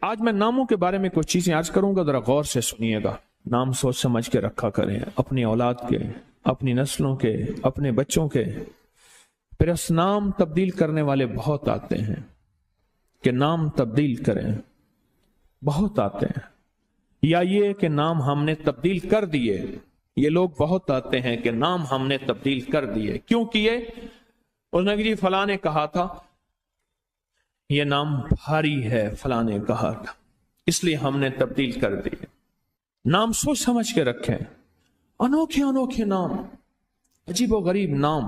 آج میں ناموں کے بارے میں کچھ چیزیں آج کروں گا، ذرا غور سے سنیے گا۔ نام سوچ سمجھ کے رکھا کریں، اپنی اولاد کے، اپنی نسلوں کے، اپنے بچوں کے۔ پھر اس نام تبدیل کرنے والے بہت آتے ہیں کہ نام تبدیل کریں، بہت آتے ہیں۔ یا یہ کہ نام ہم نے تبدیل کر دیے، یہ لوگ بہت آتے ہیں کہ نام ہم نے تبدیل کر دیے۔ کیوں کیے؟ اس نے کہ جی فلاں نے کہا تھا یہ نام بھاری ہے، فلاں نے کہا تھا، اس لیے ہم نے تبدیل کر دیے۔ نام سوچ سمجھ کے رکھیں، انوکھے انوکھے نام، عجیب و غریب نام۔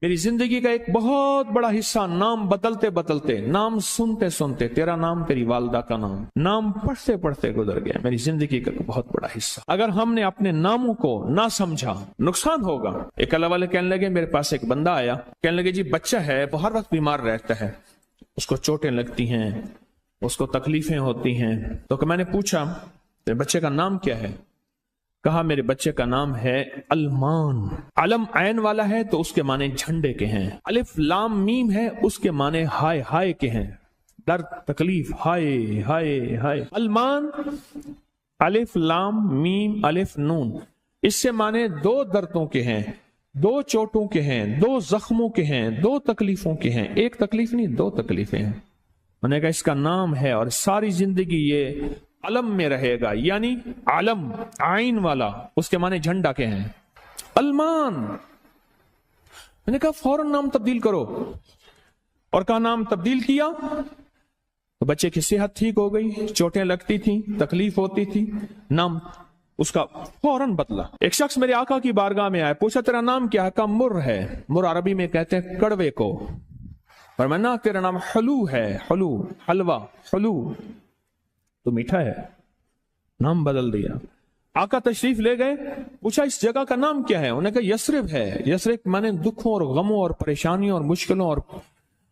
میری زندگی کا ایک بہت بڑا حصہ نام بدلتے بدلتے، نام سنتے سنتے، تیرا نام، تیری والدہ کا نام، نام پڑھتے پڑھتے گزر گیا میری زندگی کا بہت بڑا حصہ۔ اگر ہم نے اپنے ناموں کو نہ سمجھا نقصان ہوگا۔ ایک اللہ والے کہنے لگے، میرے پاس ایک بندہ آیا، کہنے لگے جی بچہ ہے، وہ ہر وقت بیمار رہتا ہے، اس کو چوٹیں لگتی ہیں، اس کو تکلیفیں ہوتی ہیں۔ تو کہ میں نے پوچھا بچے کا نام کیا ہے؟ کہا میرے بچے کا نام ہے المان۔ علم عین والا ہے تو اس کے معنی جھنڈے کے ہیں، الف لام میم ہے اس کے معنی ہائے ہائے کے ہیں، درد تکلیف، ہائے ہائے ہائے۔ المان، الف لام میم الف نون، اس سے معنی دو دردوں کے ہیں، دو چوٹوں کے ہیں، دو زخموں کے ہیں، دو تکلیفوں کے ہیں۔ ایک تکلیف نہیں، دو تکلیفیں ہیں۔ میں نے کہا اس کا نام ہے اور ساری زندگی یہ علم میں رہے گا، یعنی علم عین والا، اس کے معنی جھنڈا کے ہیں، المان۔ میں نے کہا فوراً نام تبدیل کرو، اور کہا نام تبدیل کیا تو بچے کی صحت ٹھیک ہو گئی، چوٹیں لگتی تھیں، تکلیف ہوتی تھی، نام اس کا فوراً بدلا۔ ایک شخص میرے آقا کی بارگاہ میں آیا، پوچھا تیرا نام کیا ہے؟ کہا مر ہے۔ مر عربی میں کہتے ہیں کڑوے کو۔ فرمایا تیرا نام حلو ہے، حلو، حلوہ، حلو تو میٹھا ہے۔ نام بدل دیا۔ آقا تشریف لے گئے، پوچھا اس جگہ کا نام کیا ہے؟ انہوں نے کہا یثرب ہے۔ یثرب مانے دکھوں اور غموں اور پریشانیوں اور مشکلوں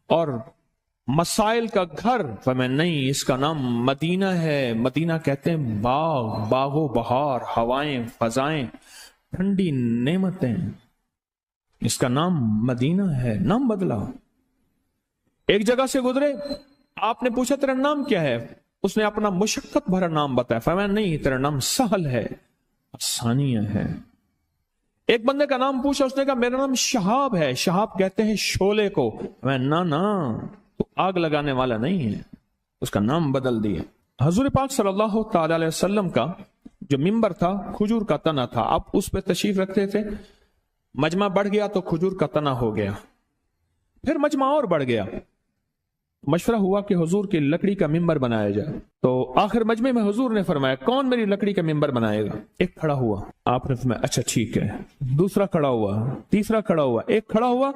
اور مسائل کا گھر۔ فرمایا نہیں، اس کا نام مدینہ ہے۔ مدینہ کہتے ہیں باغ، باغ و بہار، ہوائیں، فضائیں، ٹھنڈی نعمتیں، اس کا نام مدینہ ہے۔ نام بدلا۔ ایک جگہ سے گزرے، آپ نے پوچھا تیرا نام کیا ہے؟ اس نے اپنا مشقت بھرا نام بتایا۔ فرمایا نہیں، تیرا نام سہل ہے، آسانیہ ہے۔ ایک بندے کا نام پوچھا، اس نے کہا میرا نام شہاب ہے۔ شہاب کہتے ہیں شعلے کو۔ فرمایا نا تو آگ لگانے والا نہیں ہے، اس کا نام بدل دیا۔ حضور پاک صلی اللہ تعالی علیہ وسلم کا جو ممبر تھا کھجور کا تنا تھا، آپ اس پہ تشریف رکھتے تھے۔ مجمع بڑھ گیا تو کھجور کا تنا ہو گیا، پھر مجمع اور بڑھ گیا، مشورہ ہوا کہ حضور کی لکڑی کا ممبر بنایا جائے۔ تو آخر مجمع میں حضور نے فرمایا کون میری لکڑی کا ممبر بنائے گا؟ ایک کھڑا ہوا، آپ نے فرمایا اچھا ٹھیک ہے۔ دوسرا کھڑا ہوا، تیسرا کھڑا ہوا، ایک کھڑا ہوا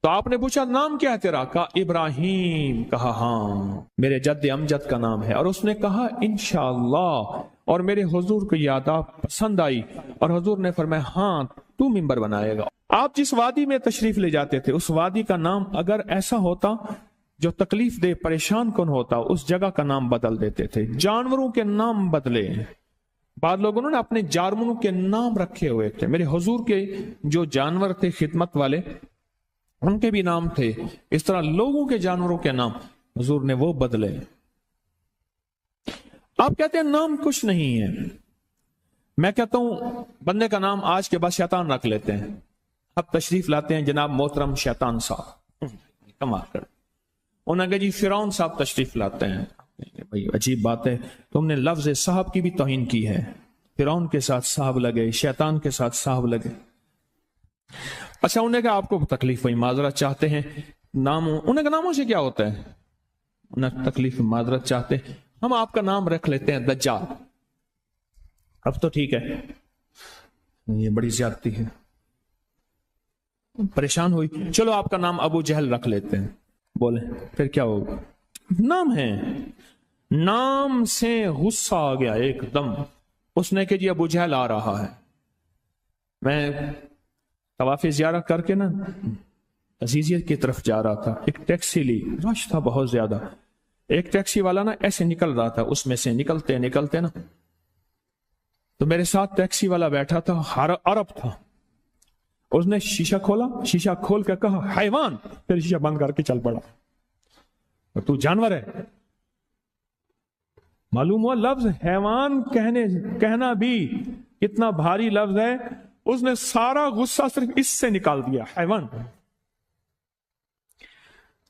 تو آپ نے پوچھا نام کیا ہے تیرا؟ کہا ابراہیم۔ کہا ہاں میرے جد امجد کا نام ہے۔ اور اس نے کہا انشاءاللہ، اور میرے حضور کو یاد پسند آئی اور حضور نے فرمایا ہاں تو ممبر بنائے گا۔ آپ جس وادی میں تشریف لے جاتے تھے اس وادی کا نام اگر ایسا ہوتا جو تکلیف دے، پریشان کن ہوتا، اس جگہ کا نام بدل دیتے تھے۔ جانوروں کے نام بدلے، بعض لوگوں نے اپنے جانوروں کے نام رکھے ہوئے تھے۔ میرے حضور کے جو جانور تھے خدمت والے، ان کے بھی نام تھے۔ اس طرح لوگوں کے جانوروں کے نام حضور نے وہ بدلے۔ آپ کہتے ہیں نام کچھ نہیں ہے، میں کہتا ہوں بندے کا نام آج کے بعد شیطان رکھ لیتے ہیں۔ اب تشریف لاتے ہیں جناب محترم شیطان صاحب، کمال کر۔ انہوں نے کہا جی فرعون صاحب تشریف لاتے ہیں۔ بھائی عجیب بات ہے، تم نے لفظ صاحب کی بھی توہین کی ہے۔ فرعون کے ساتھ صاحب لگے، شیطان کے ساتھ صاحب لگے۔ اچھا انہوں نے کہا آپ کو تکلیف ہوئی، معذرت چاہتے ہیں، ناموں، انہوں نے کہا ناموں سے کیا ہوتا ہے؟ انہوں نے تکلیف معذرت چاہتے ہیں، ہم آپ کا نام رکھ لیتے ہیں دجال۔ اب تو ٹھیک ہے، یہ بڑی زیادتی ہے، پریشان ہوئی، چلو آپ کا نام ابو جہل رکھ لیتے ہیں۔ بولے پھر کیا ہوگا؟ نام ہے، نام سے غصہ آ گیا ایک دم۔ اس نے کہ جی ابو جہل آ رہا ہے۔ میں طواف زیارت کر کے نا عزیزیت کی طرف جا رہا تھا، ایک ٹیکسی لی، رش تھا بہت زیادہ۔ ایک ٹیکسی والا نا ایسے نکل رہا تھا، اس میں سے نکلتے نکلتے نا تو میرے ساتھ ٹیکسی والا بیٹھا تھا، عرب تھا۔ اس نے شیشہ کھولا، شیشہ کھول کے کہا حیوان، پھر شیشہ بند کر کے چل پڑا۔ تو جانور ہے؟ معلوم ہوا لفظ حیوان کہنا بھی کتنا بھاری لفظ ہے، اس نے سارا غصہ صرف اس سے نکال دیا، حیوان۔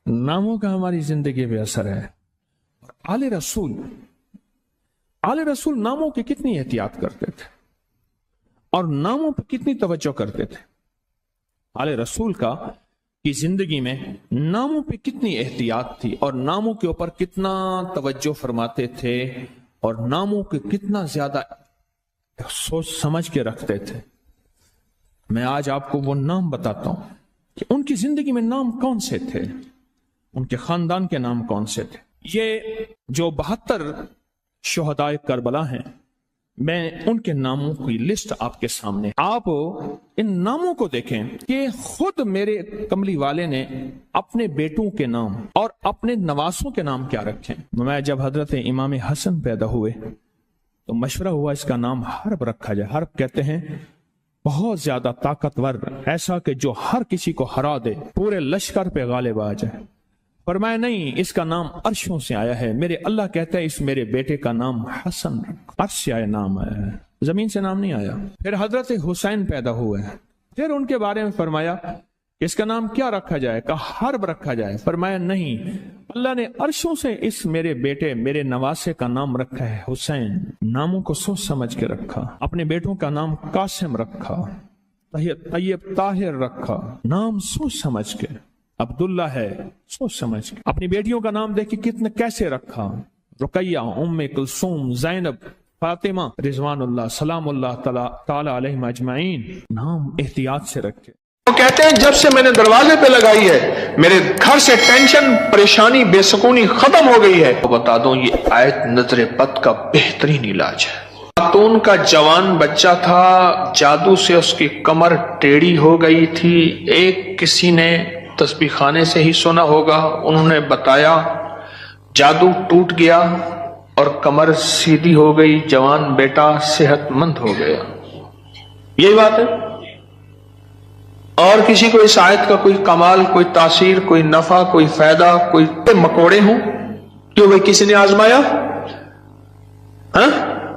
ناموں کا ہماری زندگی پہ اثر ہے۔ آل رسول ناموں کی کتنی احتیاط کرتے تھے اور ناموں پہ کتنی توجہ کرتے تھے۔ آل رسول کی زندگی میں ناموں پہ کتنی احتیاط تھی اور ناموں کے اوپر کتنا توجہ فرماتے تھے اور ناموں کے کتنا زیادہ سوچ سمجھ کے رکھتے تھے۔ میں آج آپ کو وہ نام بتاتا ہوں کہ ان کی زندگی میں نام کون سے تھے، ان کے خاندان کے نام کون سے تھے۔ یہ جو 72 شہدائے کربلا ہیں، میں ان کے ناموں کی لسٹ آپ کے سامنے، آپ ان ناموں کو دیکھیں کہ خود میرے کملی والے نے اپنے بیٹوں کے نام اور اپنے نواسوں کے نام کیا رکھے۔ میں جب حضرت امام حسن پیدا ہوئے تو مشورہ ہوا اس کا نام حرب رکھا جائے۔ حرب کہتے ہیں بہت زیادہ طاقتور، ایسا کہ جو ہر کسی کو ہرا دے، پورے لشکر پہ غالب آ جائے۔ فرمایا نہیں، اس کا نام عرشوں سے آیا ہے۔ میرے اللہ کہتا ہے اس میرے بیٹے کا نام حسن، عرش سے آیا نام آیا ہے، زمین سے نام نہیں آیا۔ پھر حضرت حسین پیدا ہوئے، پھر ان کے بارے میں فرمایا کہ اس کا نام کیا رکھا جائے، کہا حرب رکھا جائے۔ فرمایا نہیں، اللہ نے عرشوں سے اس میرے بیٹے، میرے نواسے کا نام رکھا ہے حسین۔ ناموں کو سوچ سمجھ کے رکھا۔ اپنے بیٹوں کا نام قاسم رکھا، طیب طاہر رکھا، نام سوچ سمجھ کے۔ عبداللہ ہے، سوچ سمجھ کے۔ اپنی بیٹیوں کا نام دیکھ کے کیسے رکھا، رقیہ، ام کلثوم، زینب، فاطمہ رضوان اللہ سلام اللہ تعالی علیہم اجمعین، نام احتیاط سے رکھے۔ وہ کہتے ہیں جب سے میں نے دروازے پہ لگائی ہے میرے گھر سے ٹینشن، پریشانی، بے سکونی ختم ہو گئی ہے۔ بتا دوں یہ آیت نظر بد کا بہترین علاج ہے۔ خاتون کا جوان بچہ تھا، جادو سے اس کی کمر ٹیڑھی ہو گئی تھی۔ ایک کسی نے تسبیح خانے سے ہی سنا ہوگا، انہوں نے بتایا، جادو ٹوٹ گیا اور کمر سیدھی ہو گئی، جوان بیٹا صحت مند ہو گیا۔ یہی بات ہے۔ اور کسی کو اس آیت کا کوئی کمال، کوئی تاثیر، کوئی نفع، کوئی فائدہ، کوئی مکوڑے ہوں، کیوں بھائی کسی نے آزمایا؟ ہاں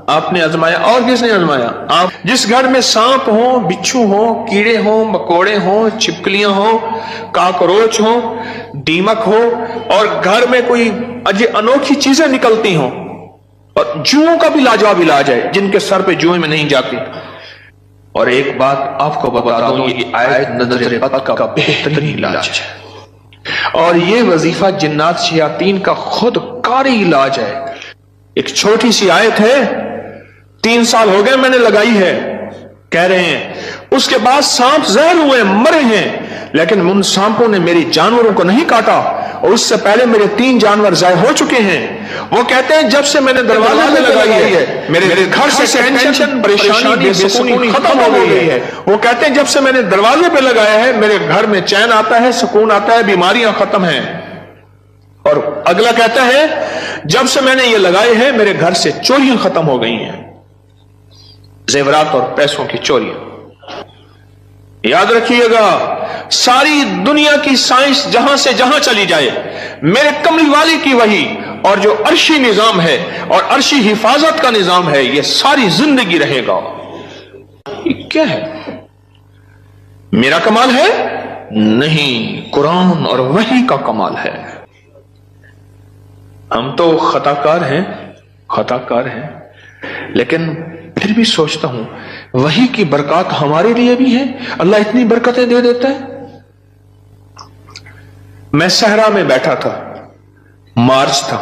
آپ نے آزمایا، اور کس نے آزمایا؟ آپ۔ جس گھر میں سانپ ہوں، بچھو ہوں، کیڑے ہوں، مکوڑے ہوں، چھپکلیاں ہوں، کاکروچ ہوں، دیمک ہو، اور گھر میں کوئی انوکھی چیزیں نکلتی ہوں، اور جوؤں کا بھی لاجواب علاج ہے، جن کے سر پہ جوئیں میں نہیں جاتی۔ اور ایک بات آپ کو بتا دوں، یہ آیت نظر بد کا بہترین علاج ہے، اور یہ وظیفہ جنات شیاطین کا خود کاری علاج ہے۔ ایک چھوٹی سی آیت ہے، 3 سال ہو گئے میں نے لگائی ہے، کہہ رہے ہیں اس کے بعد سانپ زہر ہوئے، مرے ہیں، لیکن ان سانپوں نے میری جانوروں کو نہیں کاٹا، اور اس سے پہلے میرے 3 جانور ضائع ہو چکے ہیں۔ وہ کہتے ہیں جب سے میں نے دروازے پہ لگائی ہے میرے گھر سے ٹینشن، پریشانی، بے سکونی ختم ہو گئی ہے۔ وہ کہتے ہیں جب سے میں نے دروازے پہ لگایا ہے میرے گھر میں چین آتا ہے، سکون آتا ہے، بیماریاں ختم ہیں۔ اور اگلا کہتا ہے جب سے میں نے یہ لگائے ہیں میرے گھر سے چوریاں ختم ہو گئی ہیں، زیورات اور پیسوں کی چوریاں۔ یاد رکھیے گا، ساری دنیا کی سائنس جہاں سے جہاں چلی جائے، میرے کملی والی کی وحی اور جو عرشی نظام ہے اور عرشی حفاظت کا نظام ہے، یہ ساری زندگی رہے گا۔ یہ کیا ہے؟ میرا کمال ہے؟ نہیں، قرآن اور وحی کا کمال ہے۔ ہم تو خطا کار ہیں، لیکن پھر بھی سوچتا ہوں وحی کی برکات ہمارے لیے بھی ہے، اللہ اتنی برکتیں دے دیتا ہے۔ میں صحرا میں بیٹھا تھا، مارچ تھا،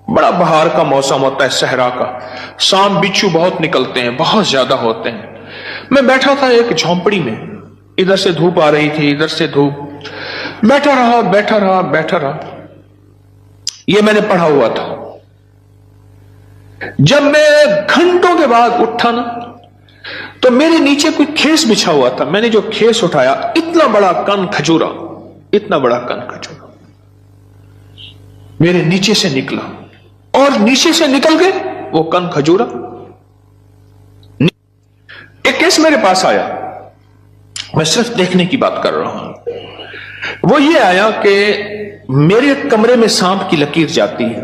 بڑا بہار کا موسم ہوتا ہے صحرا کا، سانپ بچھو بہت نکلتے ہیں، بہت زیادہ ہوتے ہیں۔ میں بیٹھا تھا ایک جھونپڑی میں، ادھر سے دھوپ آ رہی تھی، ادھر سے دھوپ، بیٹھا رہا۔ یہ میں نے پڑھا ہوا تھا۔ جب میں گھنٹوں کے بعد اٹھا نا تو میرے نیچے کوئی کھیس بچھا ہوا تھا۔ میں نے جو کھیس اٹھایا، اتنا بڑا کن کھجورا میرے نیچے سے نکلا، اور نیچے سے نکل گئے وہ کن کھجورا۔ ایک کیس میرے پاس آیا، میں صرف دیکھنے کی بات کر رہا ہوں۔ وہ یہ آیا کہ میرے کمرے میں سانپ کی لکیر جاتی ہے،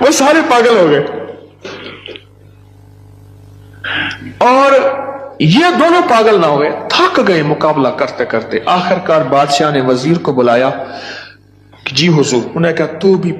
وہ سارے پاگل ہو گئے. اور یہ دونوں پاگل نہ ہوئے, تھک گئے مقابلہ کرتے کرتے. آخر کار بادشاہ نے وزیر کو بلایا کہ جی حضور, انہیں کہا تو بھی